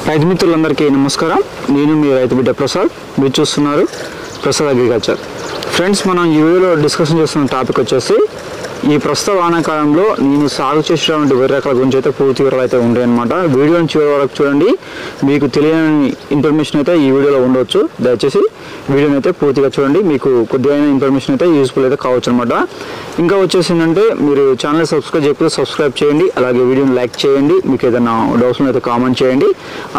రైతు మిత్రులందరికీ నమస్కారం. నేను మీ రైతు బిడ్డ ప్రసాద్. మీరు చూస్తున్నారు ప్రసాద్ అగ్రికల్చర్. ఫ్రెండ్స్, మనం ఈ వీడియోలో డిస్కషన్ చేస్తున్న టాపిక్ వచ్చేసి ఈ ప్రస్తుత వానాకాలంలో నేను సాగు చేసేటువంటి వరి రకాల గురించి అయితే పూర్తి వివరాలు అయితే ఉంటాయన్నమాట. వీడియోని చివరి వరకు చూడండి. మీకు తెలియని ఇన్ఫర్మేషన్ అయితే ఈ వీడియోలో ఉండవచ్చు. దయచేసి వీడియోని అయితే పూర్తిగా చూడండి. మీకు కొద్దిగా ఇన్ఫర్మేషన్ అయితే యూస్ఫుల్ అయితే కావచ్చు అనమాట. ఇంకా వచ్చేసి ఏంటంటే మీరు ఛానల్ సబ్స్క్రైబ్ చేయకపోతే సబ్స్క్రైబ్ చేయండి. అలాగే వీడియోని లైక్ చేయండి. మీకు ఏదైనా డౌట్స్ అయితే కామెంట్ చేయండి.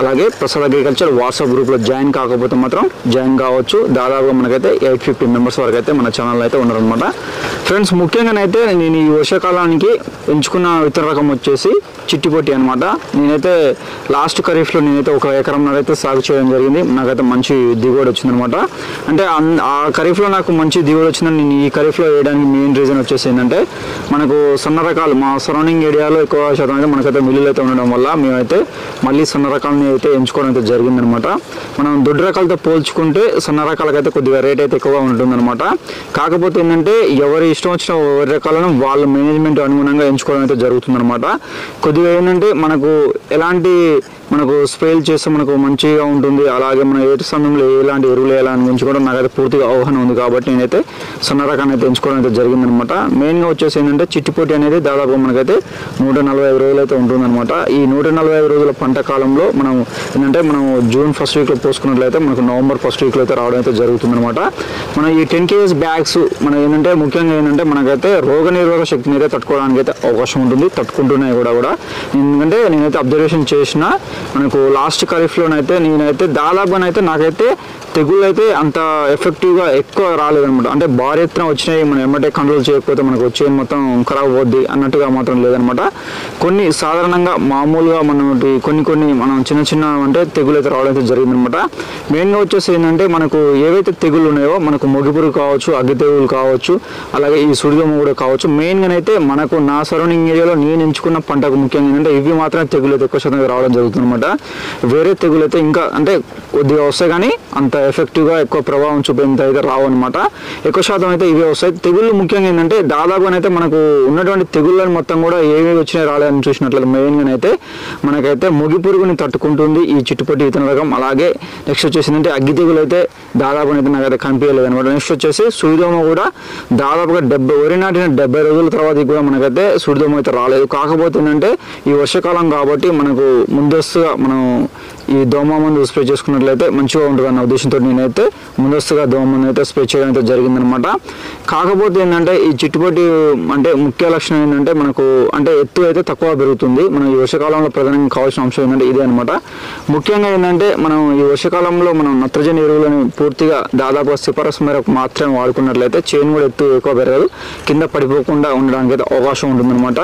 అలాగే ప్రసాద్ అగ్రికల్చర్ వాట్సాప్ గ్రూప్లో జాయిన్ కాకపోతే మాత్రం జాయిన్ కావచ్చు. దాదాపుగా మనకైతే 850 మెంబర్స్ వరకు అయితే మన ఛానల్ అయితే ఉన్నారనమాట. ఫ్రెండ్స్, ముఖ్యంగానైతే నేను ఈ వర్షాకాలానికి ఎంచుకున్న విత్తన రకం వచ్చేసి చిట్టిపొట్టి అనమాట. నేనైతే లాస్ట్ ఖరీఫ్లో నేనైతే 1 ఎకరంన్నర అయితే సాగు చేయడం జరిగింది. నాకైతే మంచి దిగుబడి వచ్చిందనమాట. అంటే ఆ ఖరీఫ్లో నాకు మంచి దిగుబడి వచ్చిందని నేను ఈ ఖరీఫ్లో వేయడానికి మెయిన్ రీజన్ వచ్చేసి ఏంటంటే మనకు సన్న రకాలు మా సరౌండింగ్ ఏరియాలో ఎక్కువ శాతం అయితే మనకైతే మిల్లులు అయితే ఉండడం వల్ల మేమైతే మళ్ళీ సన్న రకాలని అయితే ఎంచుకోవడం అయితే జరిగిందనమాట. మనం దొడ్డు రకాలతో పోల్చుకుంటే సన్న రకాలకైతే కొద్దిగా రేట్ అయితే ఎక్కువగా ఉంటుందన్నమాట. కాకపోతే ఏంటంటే ఎవరి ఇష్టం వచ్చిన వరి రకాలను వాళ్ళ మేనేజ్మెంట్ అనుగుణంగా ఎంచుకోవడం అయితే జరుగుతుందన్నమాట. కొద్దిగా ఏంటంటే మనకు స్ప్రేలు చేస్తే మనకు మంచిగా ఉంటుంది. అలాగే మన ఏ సమయంలో ఎలాంటి ఎరువులు వేయాలని గురించి కూడా నాకైతే పూర్తిగా అవగాహన ఉంది. కాబట్టి నేనైతే సన్న రకాన్ని అయితే ఎంచుకోవడం అయితే జరిగిందనమాట. మెయిన్గా వచ్చేసి ఏంటంటే చిట్టిపొట్టి అనేది దాదాపు మనకైతే 145 రోజులు అయితే ఉంటుందన్నమాట. ఈ 145 రోజుల పంట కాలంలో మనం జూన్ ఫస్ట్ వీక్లో పోసుకున్నట్లయితే మనకు నవంబర్ ఫస్ట్ వీక్లో అయితే రావడం అయితే జరుగుతుందన్నమాట. మనం ఈ 10 kg బ్యాగ్స్ మనం ఏంటంటే ముఖ్యంగా ఏంటంటే మనకైతే రోగ నిరోధక శక్తిని అయితే తట్టుకోవడానికి అయితే అవకాశం ఉంటుంది. తట్టుకుంటున్నాయి కూడా ఎందుకంటే నేనైతే అబ్జర్వేషన్ చేసిన మనకు లాస్ట్ ఖరీఫ్లోనైతే నేనైతే దాదాపుగానైతే నాకైతే తెగుళ్ళు అయితే అంత ఎఫెక్టివ్గా ఎక్కువ రాలేదనమాట. అంటే భారీ ఎత్తున వచ్చినాయి, మనం ఎమ్మటే కంట్రోల్ చేయకపోతే మనకు వచ్చే మొత్తం ఖరాబ్ అవుద్ది అన్నట్టుగా మాత్రం లేదనమాట. కొన్ని సాధారణంగా మామూలుగా కొన్ని మనం చిన్న అంటే తెగులు అయితే రావడం అయితే జరిగిందనమాట. మెయిన్గా వచ్చేసి ఏంటంటే మనకు ఏవైతే తెగుళ్ళు ఉన్నాయో మనకు మొగిపురుగు కావచ్చు, అగ్గి తెగులు కావచ్చు, అలాగే ఈ సుడిదోమ కూడా కావచ్చు. మెయిన్గానైతే మనకు నా సరౌండింగ్ ఏరియాలో నేను ఎంచుకున్న పంటకు ముఖ్యంగా ఏంటంటే ఇవి మాత్రమే తెగులు అయితే ఎక్కువ శాతం రావడం జరుగుతుందన్నమాట. వేరే తెగులు అయితే ఇంకా అంటే కొద్దిగా వస్తాయి కానీ అంత ఎఫెక్టివ్గా ఎక్కువ ప్రభావం చూపేంత అయితే రావు అనమాట. ఎక్కువ శాతం అయితే ఇవే వస్తాయి. తెగుళ్ళు ముఖ్యంగా ఏంటంటే దాదాపుగానైతే మనకు ఉన్నటువంటి తెగుళ్ళని మొత్తం కూడా ఏవి వచ్చినాయి రాలేదని చూసినట్లయితే మెయిన్గానైతే మనకైతే మొగి పురుగుని తట్టుకుంటుంది ఈ చిట్టుపొట్టి విత్తన రకం. అలాగే నెక్స్ట్ వచ్చేసిందంటే అగ్గి తెగులు అయితే దాదాపునైతే నాకైతే కనిపించలేదు అనమాట. నెక్స్ట్ వచ్చేసి సుడిదోమ కూడా దాదాపుగా వరి నాటిన 70 రోజుల తర్వాత కూడా మనకైతే సుడిదోమ అయితే రాలేదు. కాకపోతే ఏంటంటే ఈ వర్షాకాలం కాబట్టి మనకు ముందస్తుగా మనం ఈ దోమ మందు స్ప్రే చేసుకున్నట్లయితే మంచిగా ఉంటుంది అన్న ఉద్దేశంతో నేనైతే ముందస్తుగా దోమ మందు అయితే స్ప్రే చేయడం అయితే జరిగిందనమాట. కాకపోతే ఏంటంటే ఈ చిట్టుపొట్టి అంటే ముఖ్య లక్షణం ఏంటంటే మనకు అంటే ఎత్తు అయితే తక్కువ పెరుగుతుంది. మనం ఈ వర్షాకాలంలో ప్రధానంగా కావాల్సిన అంశం ఏంటంటే ఇదే అనమాట. ముఖ్యంగా ఏంటంటే మనం ఈ వర్షాకాలంలో మనం నత్రజని ఎరువులను పూర్తిగా దాదాపు సిఫారసు మేరకు మాత్రమే వాడుకున్నట్లయితే చేను కూడా ఎత్తు ఎక్కువ పెరగదు, కింద పడిపోకుండా ఉండడానికి అయితే అవకాశం ఉంటుందన్నమాట.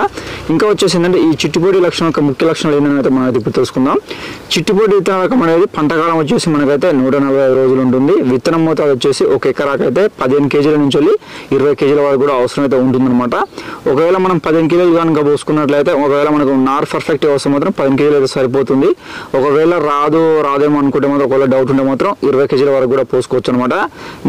ఇంకా వచ్చేసి ఏంటంటే ఈ చిట్టుపొట్టి లక్షణం యొక్క ముఖ్య లక్షణాలు ఏంటంటే మనం అయితే ఇప్పుడు తెలుసుకుందాం. చిట్టుపొట్టి విత్తన రకం అనేది పంటకాలం వచ్చేసి మనకైతే 145 రోజులు ఉంటుంది. విత్తనం మోతాదు వచ్చేసి 1 ఎకరాకైతే 15 కేజీల నుంచి 20 కేజీల వరకు కూడా అవసరం అయితే ఉంటుందన్నమాట. ఒకవేళ మనం 15 కేజీలు కనుక పోసుకున్నట్లయితే ఒకవేళ మనకు నార్ పర్ఫెక్ట్ అవసరం మాత్రం 15 కేజీలు అయితే సరిపోతుంది. ఒకవేళ రాదేమో అనుకుంటే మాత్రం ఒకవేళ డౌట్ ఉంటే మాత్రం 20 కేజీల వరకు కూడా పోసుకోవచ్చు అనమాట.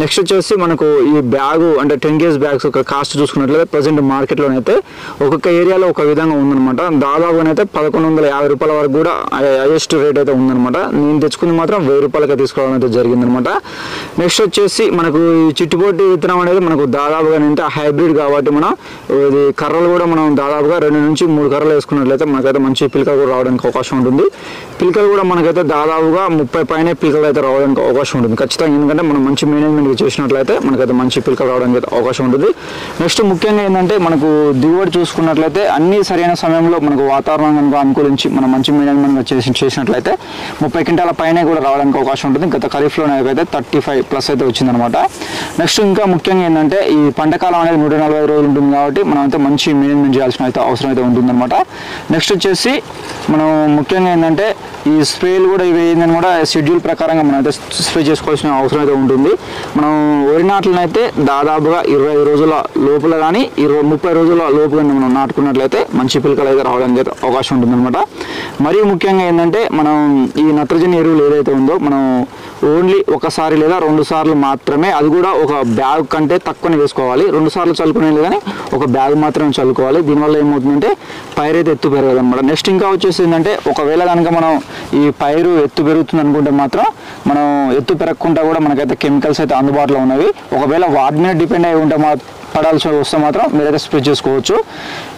నెక్స్ట్ వచ్చేసి మనకు ఈ బ్యాగు అంటే 10 kg బ్యాగ్స్ ఒక కాస్ట్ చూసుకున్నట్లయితే ప్రజెంట్ మార్కెట్లోనైతే ఒక్కొక్క ఏరియాలో ఒక విధంగా ఉందన్నమాట. దాదాపునైతే 1150 రూపాయల వరకు కూడా హైయెస్ట్ రేట్ అయితే ఉందన్నమాట. నేను తెచ్చుకుంది మాత్రం 1000 రూపాయలకి తీసుకోవడం అయితే జరిగిందనమాట. నెక్స్ట్ వచ్చేసి మనకు ఈ చిట్టుపొట్టి విత్తనం అనేది మనకు దాదాపుగా అంటే హైబ్రిడ్ కాబట్టి మనం ఇది కర్రలు కూడా మనం దాదాపుగా 2 నుంచి 3 కర్రలు వేసుకున్నట్లయితే మనకైతే మంచి పిలకలు కూడా రావడానికి అవకాశం ఉంటుంది. పిలకలు కూడా మనకైతే దాదాపుగా 30 పైనే పిలకలు అయితే రావడానికి అవకాశం ఉంటుంది ఖచ్చితంగా. ఎందుకంటే మనం మంచి మేనేజ్మెంట్ చేసినట్లయితే మనకైతే మంచి పిలకలు రావడానికి అయితే అవకాశం ఉంటుంది. నెక్స్ట్ ముఖ్యంగా ఏంటంటే మనకు దిగుబడి చూసుకున్నట్లయితే అన్ని సరైన సమయంలో మనకు వాతావరణం కనుక అనుకూలించి మనం మంచి మేనేజ్మెంట్ చేసినట్లయితే 30 క్వింటాల పైన కూడా రావడానికి అవకాశం ఉంటుంది. గత ఖరీఫ్లో అయితే 35+ అయితే వచ్చిందనమాట. నెక్స్ట్ ఇంకా ముఖ్యంగా ఏంటంటే ఈ పంటకాలం అనేది 145 రోజులు ఉంటుంది కాబట్టి మనం అయితే మంచి మేనేజ్మెంట్ చేయాల్సిన అయితే అవసరం అయితే ఉంటుందన్నమాట. నెక్స్ట్ వచ్చేసి మనం ముఖ్యంగా ఏంటంటే ఈ స్ప్రేలు కూడా ఇవి ఏంటని కూడా షెడ్యూల్ ప్రకారంగా మనం అయితే స్ప్రే చేసుకోవాల్సిన అవసరం అయితే ఉంటుంది. మనం వరి నాట్లను అయితే దాదాపుగా 25 రోజుల లోపల కానీ 30 రోజుల లోపు కానీ మనం నాటుకున్నట్లయితే మంచి పిలకలు అయితే రావడానికి అయితే అవకాశం ఉంటుందన్నమాట. మరియు ముఖ్యంగా ఏంటంటే మనం ఈ నత్రజని ఎరువులు ఏదైతే ఉందో మనం ఓన్లీ ఒకసారి లేదా 2 సార్లు మాత్రమే, అది కూడా ఒక బ్యాగ్ కంటే తక్కువనే వేసుకోవాలి. 2 సార్లు చల్లుకునేది కానీ ఒక బ్యాగ్ మాత్రమే చల్లుకోవాలి. దీనివల్ల ఏమవుతుందంటే పైరు అయితే ఎత్తు పెరగదు అనమాట. నెక్స్ట్ ఇంకా వచ్చేసి ఏంటంటే ఒకవేళ కనుక మనం ఈ పైరు ఎత్తు పెరుగుతుంది అనుకుంటే మాత్రం మనం ఎత్తు పెరగకుండా కూడా మనకైతే కెమికల్స్ అయితే అందుబాటులో ఉన్నవి. ఒకవేళ వాటి మీద డిపెండ్ అయి ఉంటే పడాల్సి వస్తే మాత్రం మీరైతే స్ప్రే చేసుకోవచ్చు.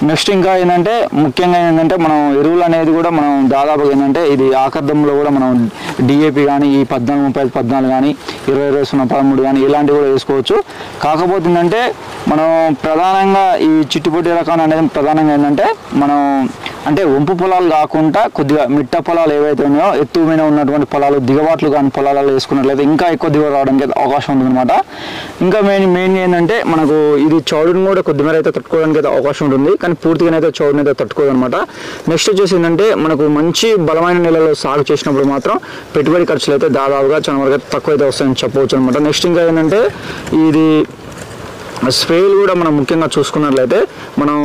నెక్స్ట్ ఇంకా ఏంటంటే ముఖ్యంగా ఏంటంటే మనం ఎరువులు అనేది కూడా మనం దాదాపుగా ఏంటంటే ఇది ఆకర్దంలో కూడా మనం డిఏపి కానీ ఈ 14-30-14 కానీ 20-20-13 కానీ ఇలాంటివి కూడా వేసుకోవచ్చు. కాకపోతే ఏంటంటే మనం ప్రధానంగా ఈ చిట్టుపొట్టి రకం అనేది ప్రధానంగా ఏంటంటే మనం అంటే వంపు పొలాలు కాకుండా కొద్దిగా మిట్ట పొలాలు ఏవైతే ఉన్నాయో ఎత్తు మీద ఉన్నటువంటి పొలాలు దిగబాట్లు కానీ పొలాలలో వేసుకున్నట్లయితే ఇంకా ఎక్కువ దిగుబడి రావడానికి అవకాశం ఉంటుందన్నమాట. ఇంకా మెయిన్ ఏంటంటే మనకు ఇది చౌడుని కూడా కొద్దిమేర అయితే తట్టుకోవడానికి అయితే అవకాశం ఉంటుంది, కానీ పూర్తిగా అయితే చౌడుని అయితే తట్టుకోదు అనమాట. నెక్స్ట్ వచ్చేసి ఏంటంటే మనకు మంచి బలమైన నెలలో సాగు చేసినప్పుడు మాత్రం పెట్టుబడి ఖర్చులు అయితే దాదాపుగా చాలా వరకు అయితే తక్కువ అయితే వస్తాయని చెప్పవచ్చు అనమాట. నెక్స్ట్ ఇంకా ఏంటంటే ఇది స్ప్రేలు కూడా మనం ముఖ్యంగా చూసుకున్నట్లయితే మనం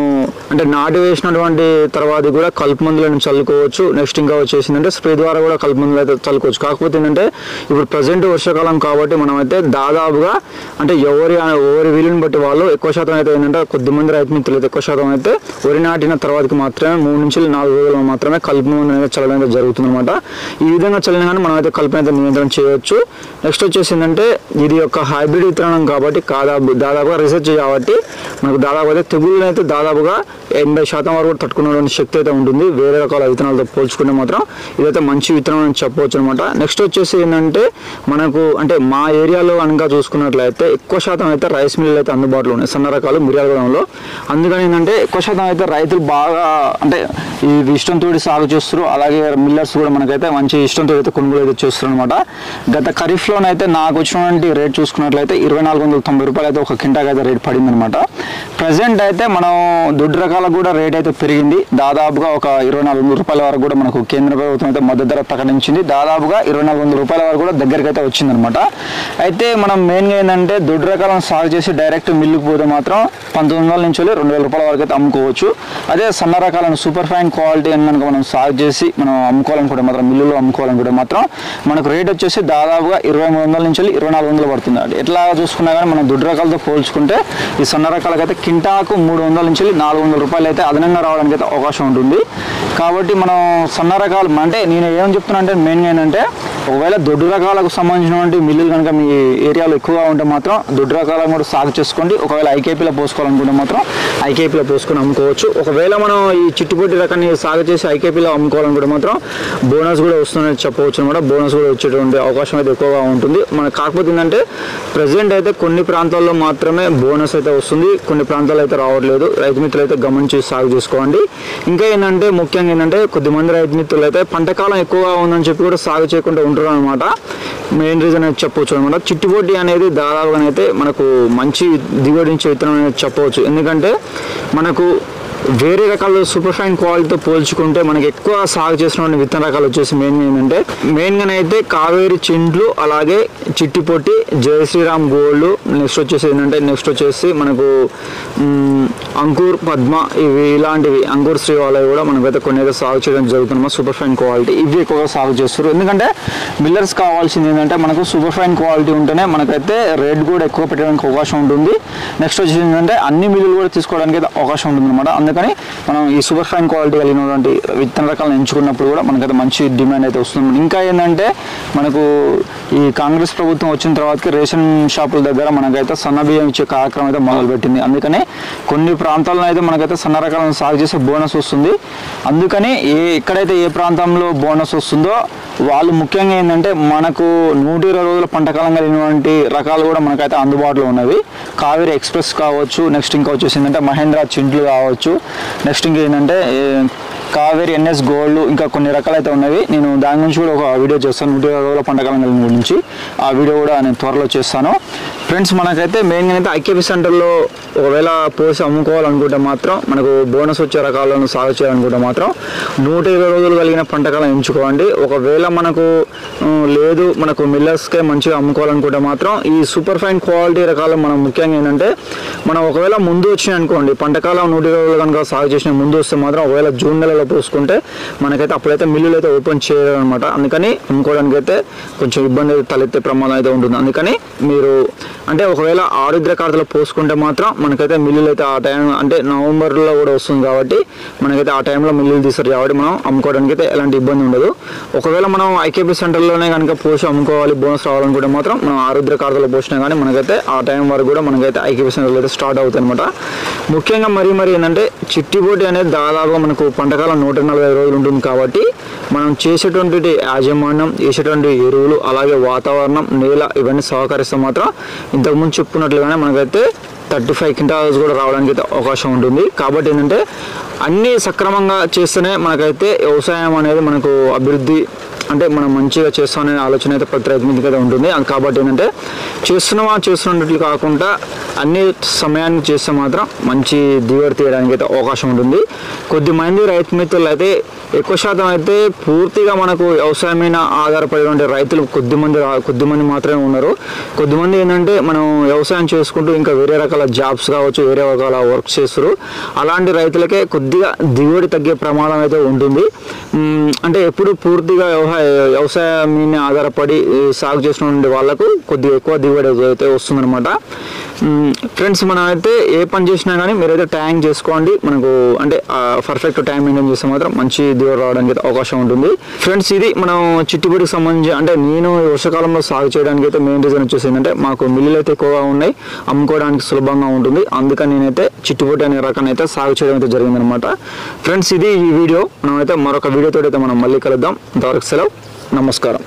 అంటే నాటు వేసినటువంటి తర్వాత కూడా కలుపు మందులను చల్లుకోవచ్చు. నెక్స్ట్ ఇంకా వచ్చేసిందంటే స్ప్రే ద్వారా కూడా కలుపు మందులు అయితే చల్లుకోవచ్చు. కాకపోతే ఏంటంటే ఇప్పుడు ప్రజెంట్ వర్షాకాలం కాబట్టి మనం అయితే దాదాపుగా అంటే ఎవరి వీలుని బట్టి వాళ్ళు ఎక్కువ శాతం అయితే ఏంటంటే కొద్దిమంది రైతు మిత్రులు అయితే ఎక్కువ శాతం అయితే వరి నాటిన తర్వాతకి మాత్రమే 3 నుంచి 4 రోజులు మాత్రమే కలుపు మందు అనేది చల్లడం అయితే జరుగుతుంది అనమాట. ఈ విధంగా చల్లిన కానీ మనం అయితే కలుపు అయితే నియంత్రణ చేయవచ్చు. నెక్స్ట్ వచ్చేసి ఏంటంటే ఇది ఒక హైబ్రిడ్ విత్తనం కాబట్టి దాదాపుగా రీసెర్చ్ కాబట్టి మనకు దాదాపు అయితే తెగుళ్ళని అయితే దాదాపుగా 80% వరకు తట్టుకునే శక్తి అయితే ఉంటుంది. వేరే రకాల విత్తనాలతో పోల్చుకుంటే మాత్రం ఇదైతే మంచి విత్తనం అని చెప్పవచ్చు అనమాట. నెక్స్ట్ వచ్చేసి ఏంటంటే మనకు అంటే మా ఏరియాలో కనుక చూసుకున్నట్లయితే ఎక్కువ శాతం అయితే రైస్ మిల్లులు అయితే అందుబాటులో ఉన్నాయి సన్న రకాలు మిర్యాలగూడెంలో. అందుకని ఏంటంటే ఎక్కువ శాతం అయితే రైతులు బాగా అంటే ఈ ఇష్టంతో సాగు చేస్తారు. అలాగే మిల్లర్స్ కూడా మనకైతే మంచి ఇష్టంతో అయితే కొనుగోలు అయితే చేస్తారు అనమాట. గత ఖరీఫ్లోనైతే నాకు వచ్చినటువంటి రేట్ చూసుకున్నట్లయితే 2490 రూపాయలు అయితే ఒక కింటాకి అయితే రేట్ పడింది అనమాట. ప్రజెంట్ అయితే మనం దొడ్డు రకాలకు కూడా రేట్ అయితే పెరిగింది. దాదాపుగా ఒక 2400 రూపాయల వరకు కూడా మనకు కేంద్ర ప్రభుత్వం అయితే మద్దతు ధర ప్రకటించింది. దాదాపుగా 2400 రూపాయల వరకు కూడా దగ్గరికి అయితే వచ్చిందనమాట. అయితే మనం మెయిన్గా ఏంటంటే దొడ్డు రకాలను సాగు చేసి డైరెక్ట్ మిల్లుకు పోతే మాత్రం 1900 నుంచి 2000 రూపాయల వరకు అయితే అమ్ముకోవచ్చు. అదే సన్న రకాలను సూపర్ ఫైన్ క్వాలిటీ అని కనుక మనం సాగు చేసి మనం అమ్ముకోవాలనుకుంటే మాత్రం మిల్లులో అమ్ముకోవాలనుకుంటే మాత్రం మనకు రేట్ వచ్చేసి దాదాపుగా 2300 నుంచి 2400 పడుతుంది. ఎట్లా చూసుకున్నా కానీ మనం దొడ్డు రకాలతో పోల్చుకుంటే ఈ సన్న రకాలకైతే కింటాకు 300 నుంచి 400 రూపాయలు అయితే అదనంగా రావడానికి అయితే అవకాశం ఉంటుంది. కాబట్టి మనం సన్న రకాలు అంటే నేను ఏం చెప్తున్నా అంటే మెయిన్గా ఏంటంటే ఒకవేళ దొడ్డు రకాలకు సంబంధించినటువంటి మిల్లులు కనుక మీ ఏరియాలో ఎక్కువగా ఉంటే మాత్రం దొడ్డు రకాలను కూడా సాగు చేసుకోండి. ఒకవేళ ఐకేపీలో పోసుకోవాలనుకుంటే మాత్రం ఐకేపీలో పోసుకొని అమ్ముకోవచ్చు. ఒకవేళ మనం ఈ చిట్టుపొట్టి రకాన్ని సాగు చేసి ఐకేపీలో అమ్ముకోవాలనుకుంటే మాత్రం బోనస్ కూడా వస్తుందని చెప్పవచ్చు అనమాట. బోనస్ కూడా వచ్చేటువంటి అవకాశం అయితే ఎక్కువగా ఉంటుంది. మనకు కాకపోతే ఏంటంటే ప్రజెంట్ అయితే కొన్ని ప్రాంతాల్లో మాత్రమే బోనస్ అయితే వస్తుంది, కొన్ని ప్రాంతాల్లో అయితే రావట్లేదు. రైతు మిత్రులు అయితే గమనించి సాగు చేసుకోండి. ఇంకా ఏంటంటే ముఖ్యంగా ఏంటంటే కొద్దిమంది రైతు మిత్రులు అయితే పంటకాలం ఎక్కువగా ఉందని చెప్పి కూడా సాగు చేయకుండా ఉంటారు అనమాట. మెయిన్ రీజన్ అయితే చెప్పవచ్చు అనమాట. చిట్టుపొట్టి అనేది దాదాపుగానైతే మనకు మంచి దిగుబడి నుంచి విత్తనం అనేది చెప్పవచ్చు. ఎందుకంటే మనకు వేరే రకాల సూపర్ ఫైన్ క్వాలిటీతో పోల్చుకుంటే మనకి ఎక్కువ సాగు చేసిన విత్తన రకాలు వచ్చేసి మెయిన్గా అయితే కావేరి చిండ్లు, అలాగే చిట్టిపొట్టి, జయ శ్రీరామ్ గోల్డ్, నెక్స్ట్ వచ్చేసి ఏంటంటే మనకు అంకుర్ పద్మ, ఇవి ఇలాంటివి అంకుర్ శ్రీ వాళ్ళవి కూడా మనకైతే కొన్ని అయితే సాగు చేయడం జరుగుతుంది. సూపర్ ఫైన్ క్వాలిటీ ఇవి ఎక్కువగా సాగు చేస్తారు. ఎందుకంటే మిల్లర్స్ కావాల్సింది ఏంటంటే మనకు సూపర్ ఫైన్ క్వాలిటీ ఉంటేనే మనకైతే రేట్ కూడా ఎక్కువ పెట్టడానికి అవకాశం ఉంటుంది. నెక్స్ట్ వచ్చేసి ఏంటంటే అన్ని మిల్లులు కూడా తీసుకోవడానికి అయితే అవకాశం ఉంటుంది అనమాట. అందుకని మనం ఈ సూపర్ ఫైన్ క్వాలిటీ కలిగినటువంటి విత్తన రకాలను ఎంచుకున్నప్పుడు కూడా మనకైతే మంచి డిమాండ్ అయితే వస్తుంది. ఇంకా ఏంటంటే మనకు ఈ కాంగ్రెస్ ప్రభుత్వం వచ్చిన తర్వాతకి రేషన్ షాపుల దగ్గర మనకైతే సన్న బియ్యం ఇచ్చే కార్యక్రమం అయితే మొదలుపెట్టింది. అందుకని కొన్ని ప్రాంతాల్లో అయితే మనకైతే సన్న రకాలను సాగు చేసే బోనస్ వస్తుంది. అందుకని ఎక్కడైతే ఏ ప్రాంతంలో బోనస్ వస్తుందో వాళ్ళు ముఖ్యంగా ఏంటంటే మనకు 120 రోజుల పంటకాలం కలిగినటువంటి రకాలు కూడా మనకైతే అందుబాటులో ఉన్నవి. కావేరి ఎక్స్ప్రెస్ కావచ్చు, నెక్స్ట్ ఇంకా వచ్చేసి ఏంటంటే మహేంద్ర చింట్లు కావచ్చు, నెక్స్ట్ ఇంకా ఏంటంటే కావేరి ఎన్ఎస్ గోల్డ్, ఇంకా కొన్ని రకాలు అయితే ఉన్నవి. నేను దాని గురించి కూడా ఒక వీడియో చేస్తాను, 120 రోజుల పంటకాలం కలిగిన గురించి. ఆ వీడియో కూడా నేను త్వరలో చేస్తాను. ఫ్రెండ్స్ మనకైతే మెయిన్గా అయితే ఐకేపీ సెంటర్లో ఒకవేళ పోసి అమ్ముకోవాలనుకుంటే మాత్రం మనకు బోనస్ వచ్చే రకాలను సాగు చేయాలనుకుంటే మాత్రం 120 రోజులు కలిగిన పంటకాలం ఎంచుకోండి. ఒకవేళ మనకు లేదు మనకు మిల్లర్స్కే మంచిగా అమ్ముకోవాలనుకుంటే మాత్రం ఈ సూపర్ ఫైన్ క్వాలిటీ రకాలు మనం ముఖ్యంగా ఏంటంటే మనం ఒకవేళ ముందు వచ్చినాయి అనుకోండి పంటకాలం 120 రోజులు కనుక సాగు చేసిన ముందు వస్తే మాత్రం ఒకవేళ జూన్ నెలలో పోసుకుంటే మనకైతే అప్పుడైతే మిల్లులు అయితే ఓపెన్ చేయాలన్నమాట. అందుకని అమ్ముకోవడానికి అయితే కొంచెం ఇబ్బంది తలెత్తే ప్రమాదం అయితే ఉంటుంది. అందుకని మీరు అంటే ఒకవేళ ఆరుద్ర కార్తలో పోసుకుంటే మాత్రం మనకైతే మిల్లులు అయితే ఆ టైం అంటే నవంబర్లో కూడా వస్తుంది కాబట్టి మనకైతే ఆ టైంలో మిల్లులు తీస్తారు కాబట్టి మనం అమ్ముకోవడానికి అయితే ఎలాంటి ఇబ్బంది ఉండదు. ఒకవేళ మనం ఐకేపీ సెంటర్లోనే కనుక పోసి అమ్ముకోవాలి బోనస్ రావాలనుకుంటే మాత్రం మనం ఆరుద్ర కార్తలో పోసినా కానీ మనకైతే ఆ టైం వరకు కూడా మనకైతే ఐకేపీ సెంటర్లో అయితే స్టార్ట్ అవుతాయి అనమాట. ముఖ్యంగా మరి ఏంటంటే చిట్టిపోటీ అనేది దాదాపుగా మనకు పంటకాలం 140 రోజులు ఉంటుంది కాబట్టి మనం చేసేటువంటి యాజమాన్యం చేసేటువంటి ఎరువులు అలాగే వాతావరణం నేల ఇవన్నీ సహకరిస్తే మాత్రం ఇంతకుముందు చెప్పుకున్నట్లుగానే మనకైతే 35 క్వింటాల్స్ కూడా రావడానికి అయితే అవకాశం ఉంటుంది. కాబట్టి ఏంటంటే అన్నీ సక్రమంగా చేస్తేనే మనకైతే వ్యవసాయం అనేది మనకు అభివృద్ధి అంటే మనం మంచిగా చేస్తామనే ఆలోచన అయితే ప్రతి రైతు మీదకి అయితే ఉంటుంది. కాబట్టి ఏంటంటే చేస్తున్నట్లు కాకుండా అన్ని సమయానికి చేస్తే మాత్రం మంచి దిగుబడి తీయడానికి అయితే అవకాశం ఉంటుంది. కొద్దిమంది రైతు మిత్రులు అయితే ఎక్కువ శాతం అయితే పూర్తిగా మనకు వ్యవసాయం మీద ఆధారపడేటువంటి రైతులు కొద్దిమంది మాత్రమే ఉన్నారు. కొద్దిమంది ఏంటంటే మనం వ్యవసాయం చేసుకుంటూ ఇంకా వేరే రకాల జాబ్స్ కావచ్చు వేరే రకాల వర్క్ చేస్తారు. అలాంటి రైతులకే కొద్దిగా దిగుబడి తగ్గే ప్రమాదం అయితే ఉంటుంది. అంటే ఎప్పుడు పూర్తిగా వ్యవసాయం మీద ఆధారపడి సాగు చేసిన వాళ్ళకు కొద్దిగా ఎక్కువ దిగుబడి అయితే వస్తుందన్నమాట. ఫ్రెండ్స్ మనం అయితే ఏ పని చేసినా కానీ మీరైతే టైం చేసుకోండి. మనకు అంటే పర్ఫెక్ట్ టైం మెయింటైన్ చేస్తే మాత్రం మంచి దిగుబడి రావడానికి అయితే అవకాశం ఉంటుంది. ఫ్రెండ్స్ ఇది మనం చిట్టుబడికి సంబంధించి అంటే నేను వర్షాకాలంలో సాగు చేయడానికి అయితే మెయిన్ రీజన్ వచ్చేసి ఏంటంటే మాకు మిల్లులు అయితే ఎక్కువగా ఉన్నాయి, అమ్ముకోవడానికి సులభంగా ఉంటుంది. అందుకని నేనైతే చిట్టుబడి అనే రకాన్ని అయితే సాగు చేయడం అయితే జరిగిందనమాట. ఫ్రెండ్స్ ఇది ఈ వీడియో. మనమైతే మరొక వీడియోతో అయితే మనం మళ్ళీ కలుద్దాం. అంతవరకు సెలవు, నమస్కారం.